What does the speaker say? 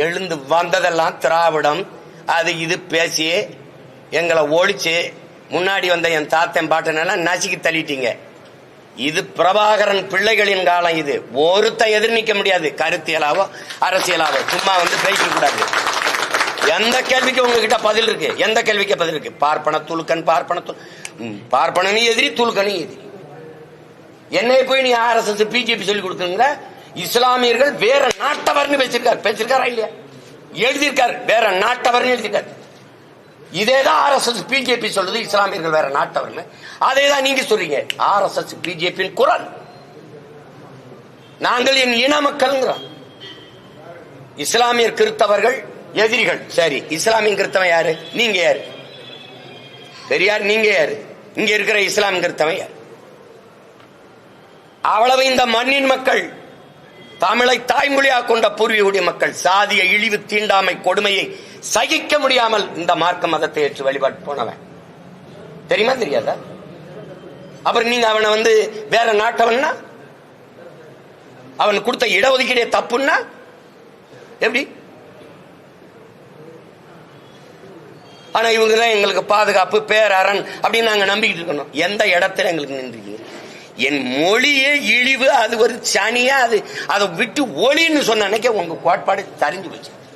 எழுந்து வந்ததெல்லாம் திராவிடம் அது இது பேசி எங்களை ஒழிச்சு முன்னாடி வந்த என் தாத்தன் பாட்டனெல்லாம் நசுக்கி தள்ளிட்டீங்க. இது பிரபாகரன் பிள்ளைகளின் காலம். இது ஒருத்த எதிர் நிக்க முடியாது. கருத்தியலாவோ அரசியலாவோ சும்மா பேசிக்க கூடாது. எந்த கேள்விக்கு உங்ககிட்ட பதில் இருக்கு? எந்த கேள்விக்கு பதில் இருக்கு? பார்ப்பன துலுக்கன் பார்ப்பனனும் எதிரி, துலுக்கனும் எதிரி. என்னை போய் நீ RSS பிஜேபி சொல்லி கொடுக்குங்க. இஸ்லாமியர்கள் வேற நாட்டவர்னு பேசிருக்காரா இல்லையா? எழுதியிருக்காரு, வேற நாட்டவர்னு எழுதியிருக்காரு. இதேதான் RSS பிஜேபி சொல்லுது, இஸ்லாமியர்கள் வேற நாட்டவர்னு. அதேதான் நீங்க சொல்றீங்க. RSS பிஜேபியின் குரல். நாங்கள் என் இன மக்கள்ங்கிறோம். இஸ்லாமியர் கிறிஸ்தவர்கள் எதிரிகள். சரி, இஸ்லாமிய கிறிஸ்தவன் யாரு? நீங்க யாரு? பெரியார் நீங்க யாரு? இங்க இருக்கிற இஸ்லாம் கிறிஸ்தவன் யாரு? அவ்வளவு இந்த மண்ணின் மக்கள், தமிழை தாய்மொழியாக கொண்ட பூர்வீக மக்கள் சாதிய இழிவு தீண்டாமை கொடுமையை சகிக்க முடியாமல் இந்த மார்க்க மதத்தை ஏற்று வழிபாட்டு போனவன். தெரியுமா தெரியாதா? அப்புறம் நீங்க அவனை வேற நாட்டவன்னா, அவன் கொடுத்த இடஒதுக்கீடே தப்புன்னா எப்படி? ஆனா இவங்க தான் எங்களுக்கு பாதுகாப்பு பேரரண் அப்படின்னு நாங்க நம்பிக்கிட்டு இருக்கணும். எந்த இடத்துல எங்களுக்கு நின்று என் மொழியே இழிவு, அது ஒரு சனியா, அதை விட்டு ஒளின்னு சொன்ன அன்னைக்கு உங்க கோட்பாடு தெரிஞ்சு போச்சு.